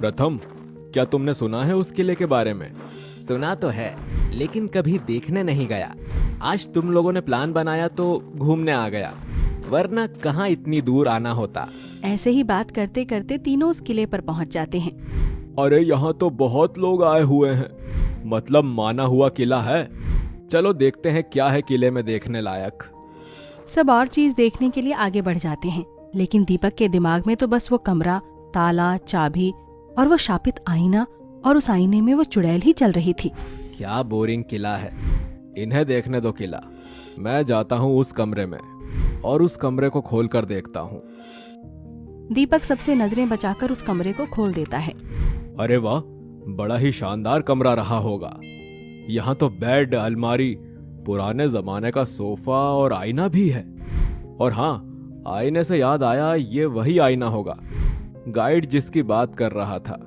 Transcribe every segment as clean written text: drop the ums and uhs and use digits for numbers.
प्रथम, क्या तुमने सुना है उस किले के बारे में? सुना तो है, लेकिन कभी देखने नहीं गया। आज तुम लोगों ने प्लान बनाया तो घूमने आ गया, वरना कहाँ इतनी दूर आना होता। ऐसे ही बात करते करते तीनों उस किले पर पहुंच जाते हैं। अरे यहाँ तो बहुत लोग आए हुए हैं, मतलब माना हुआ किला है। चलो देखते हैं क्या है किले में देखने लायक। सब और चीज देखने के लिए आगे बढ़ जाते हैं, लेकिन दीपक के दिमाग में तो बस वो कमरा, ताला, चाबी और वो शापित आईना और उस आईने में वो चुड़ैल ही चल रही थी। क्या बोरिंग किला है। इन्हें देखने दो किला। मैं जाता हूँ उस कमरे में और उस कमरे को खोल कर देखता हूँ। दीपक सबसे नजरें बचाकर उस कमरे को खोल देता है। अरे वाह, बड़ा ही शानदार कमरा रहा होगा। यहाँ तो बेड, अलमारी, पुराने जमाने का सोफा और आईना भी है। और हाँ, आईने से याद आया, ये वही आईना होगा गाइड जिसकी बात कर रहा था।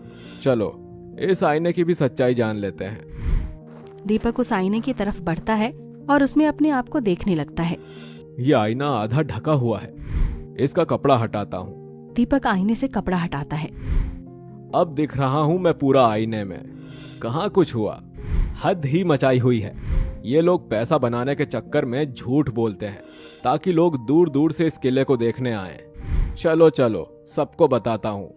चलो इस आईने की भी सच्चाई जान लेते हैं। दीपक उस आईने की तरफ बढ़ता है और उसमें अपने आप को देखने लगता है। ये आईना आधा ढका हुआ है, इसका कपड़ा हटाता हूँ। दीपक आईने से कपड़ा हटाता है। अब दिख रहा हूँ मैं पूरा आईने में। कहाँ कुछ हुआ, हद ही मचाई हुई है। ये लोग पैसा बनाने के चक्कर में झूठ बोलते हैं ताकि लोग दूर दूर से इस किले को देखने आए। चलो चलो सबको बताता हूँ।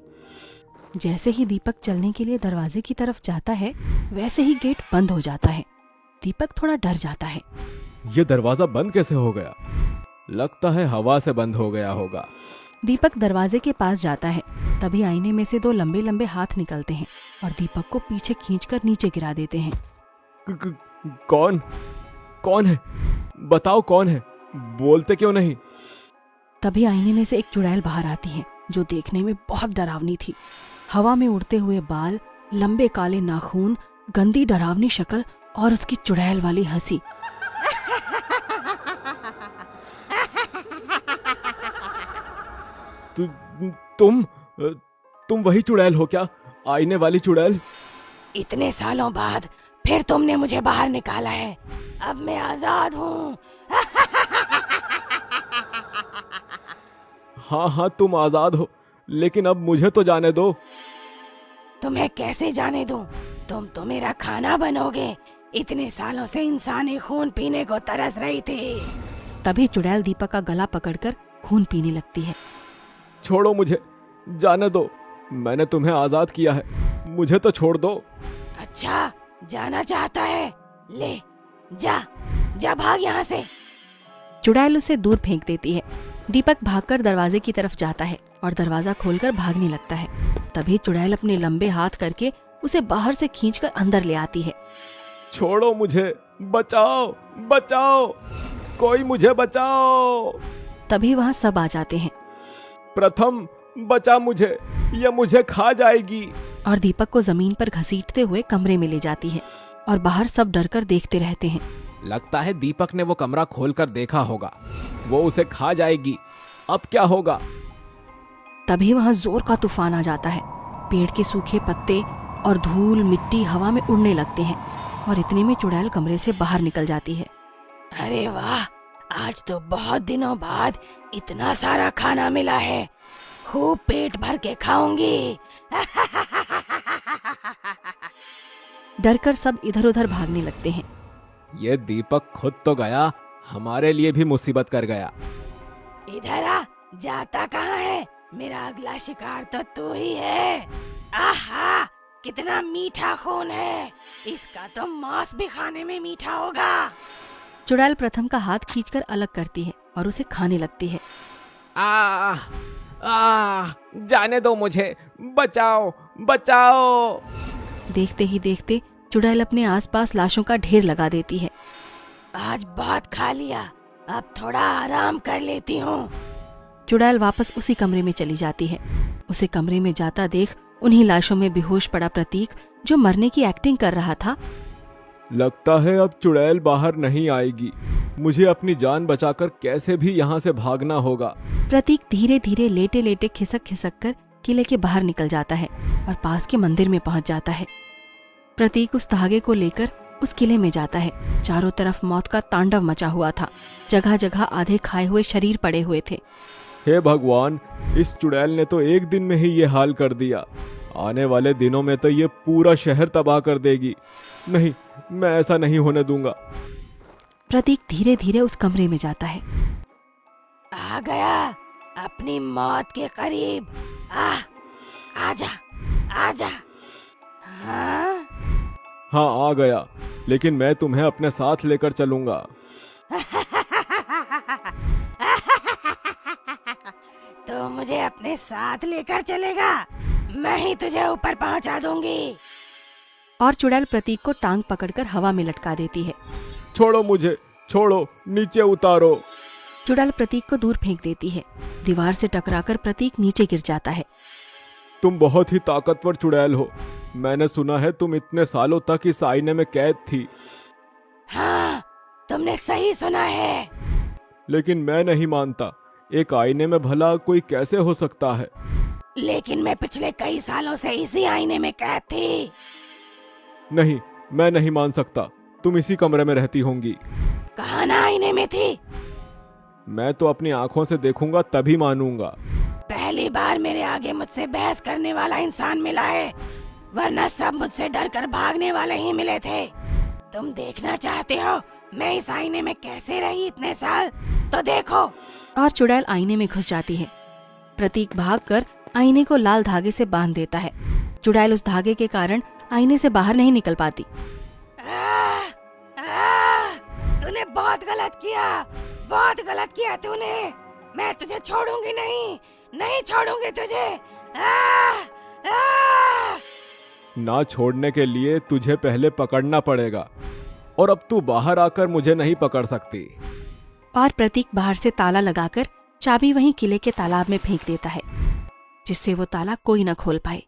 जैसे ही दीपक चलने के लिए दरवाजे की तरफ जाता है, वैसे ही गेट बंद हो जाता है। दीपक थोड़ा डर जाता है। ये दरवाजा बंद कैसे हो गया? लगता है हवा से बंद हो गया होगा। दीपक दरवाजे के पास जाता है, तभी आईने में से दो लंबे लंबे हाथ निकलते हैं और दीपक को पीछे खींचकर नीचे गिरा देते हैं। कौन कौन है? बताओ कौन है, बोलते क्यों नहीं? तभी आईने में से एक चुड़ैल बाहर आती है, जो देखने में बहुत डरावनी थी। हवा में उड़ते हुए बाल, लंबे काले नाखून, गंदी डरावनी शक्ल और उसकी चुड़ैल वाली हंसी। तुम वही चुड़ैल हो क्या? आईने वाली चुड़ैल? इतने सालों बाद फिर तुमने मुझे बाहर निकाला है। अब मैं आजाद हूँ। हाँ हाँ, तुम आजाद हो, लेकिन अब मुझे तो जाने दो। तुम्हें कैसे जाने दूं? तुम तो मेरा खाना बनोगे। इतने सालों से इंसानी खून पीने को तरस रही थी। तभी चुड़ैल दीपक का गला पकड़कर खून पीने लगती है। छोड़ो मुझे, जाने दो। मैंने तुम्हें आजाद किया है, मुझे तो छोड़ दो। अच्छा, जाना चाहता है? ले जा भाग यहाँ से। चुड़ैल उसे दूर फेंक देती है। दीपक भागकर दरवाजे की तरफ जाता है और दरवाजा खोलकर भागने लगता है। तभी चुड़ैल अपने लंबे हाथ करके उसे बाहर से खींचकर अंदर ले आती है। छोड़ो मुझे, बचाओ बचाओ, कोई मुझे बचाओ। तभी वहाँ सब आ जाते हैं। प्रथम, बचा मुझे, ये मुझे खा जाएगी। और दीपक को जमीन पर घसीटते हुए कमरे में ले जाती है और बाहर सब डरकर देखते रहते हैं। लगता है दीपक ने वो कमरा खोलकर देखा होगा। वो उसे खा जाएगी। अब क्या होगा? तभी वहाँ जोर का तूफान आ जाता है। पेड़ के सूखे पत्ते और धूल मिट्टी हवा में उड़ने लगते हैं और इतने में चुड़ैल कमरे से बाहर निकल जाती है। अरे वाह, आज तो बहुत दिनों बाद इतना सारा खाना मिला है। खूब पेट भर के खाऊंगी। डरकर सब इधर उधर भागने लगते हैं। ये दीपक खुद तो गया, हमारे लिए भी मुसीबत कर गया। इधर आ, जाता कहाँ है? मेरा अगला शिकार तो तू ही है। आहा, कितना मीठा खून है। इसका तो मांस भी खाने में मीठा होगा। चुड़ैल प्रथम का हाथ खींचकर अलग करती है और उसे खाने लगती है। जाने दो मुझे, बचाओ बचाओ। देखते ही देखते चुड़ैल अपने आसपास लाशों का ढेर लगा देती है। आज बहुत खा लिया, अब थोड़ा आराम कर लेती हूँ। चुड़ैल वापस उसी कमरे में चली जाती है। उसे कमरे में जाता देख उन्हीं लाशों में बेहोश पड़ा प्रतीक, जो मरने की एक्टिंग कर रहा था। लगता है अब चुड़ैल बाहर नहीं आएगी। मुझे अपनी जान बचाकर कैसे भी यहाँ से भागना होगा। प्रतीक धीरे धीरे लेटे लेटे खिसक खिसक कर किले के बाहर निकल जाता है और पास के मंदिर में पहुंच जाता है। प्रतीक उस धागे को लेकर उस किले में जाता है। चारों तरफ मौत का तांडव मचा हुआ था। जगह जगह आधे खाए हुए शरीर पड़े हुए थे। हे भगवान, इस चुड़ैल ने तो एक दिन में ही ये हाल कर दिया। आने वाले दिनों में तो ये पूरा शहर तबाह कर देगी। नहीं, मैं ऐसा नहीं होने दूंगा। प्रतीक धीरे धीरे उस कमरे में जाता है। आ गया अपनी मौत के करीब। आजा आजा। हाँ? हाँ, आ गया, लेकिन मैं तुम्हें अपने साथ लेकर चलूंगा। तो मुझे अपने साथ लेकर चलेगा? मैं ही तुझे ऊपर पहुंचा दूंगी। और चुड़ैल प्रतीक को टांग पकड़कर हवा में लटका देती है। छोड़ो मुझे, छोड़ो, नीचे उतारो। चुड़ैल प्रतीक को दूर फेंक देती है। दीवार से टकराकर प्रतीक नीचे गिर जाता है। तुम बहुत ही ताकतवर चुड़ैल हो। मैंने सुना है तुम इतने सालों तक इस आईने में कैद थी। हाँ, तुमने सही सुना है। लेकिन मैं नहीं मानता, एक आईने में भला कोई कैसे हो सकता है? लेकिन मैं पिछले कई सालों से इसी आईने में कैद थी। नहीं, मैं नहीं मान सकता। तुम इसी कमरे में रहती होंगी। कहाँ ना आईने में थी? मैं तो अपनी आंखों से देखूंगा तभी मानूंगा। पहली बार मेरे आगे मुझसे बहस करने वाला इंसान मिला है, वरना सब मुझसे डरकर भागने वाले ही मिले थे। तुम देखना चाहते हो मैं इस आईने में कैसे रही इतने साल? तो देखो। और चुड़ैल आईने में घुस जाती है। प्रतीक भागकर आईने को लाल धागे से बांध देता है। चुड़ैल उस धागे के कारण आईने से बाहर नहीं निकल पाती। तूने बहुत गलत किया, बहुत गलत किया तूने। मैं तुझे छोड़ूंगी नहीं, नहीं छोड़ूंगी तुझे। ना छोड़ने के लिए तुझे पहले पकड़ना पड़ेगा, और अब तू बाहर आकर मुझे नहीं पकड़ सकती। और प्रतीक बाहर से ताला लगाकर चाबी वहीं किले के तालाब में फेंक देता है, जिससे वो ताला कोई न खोल पाए।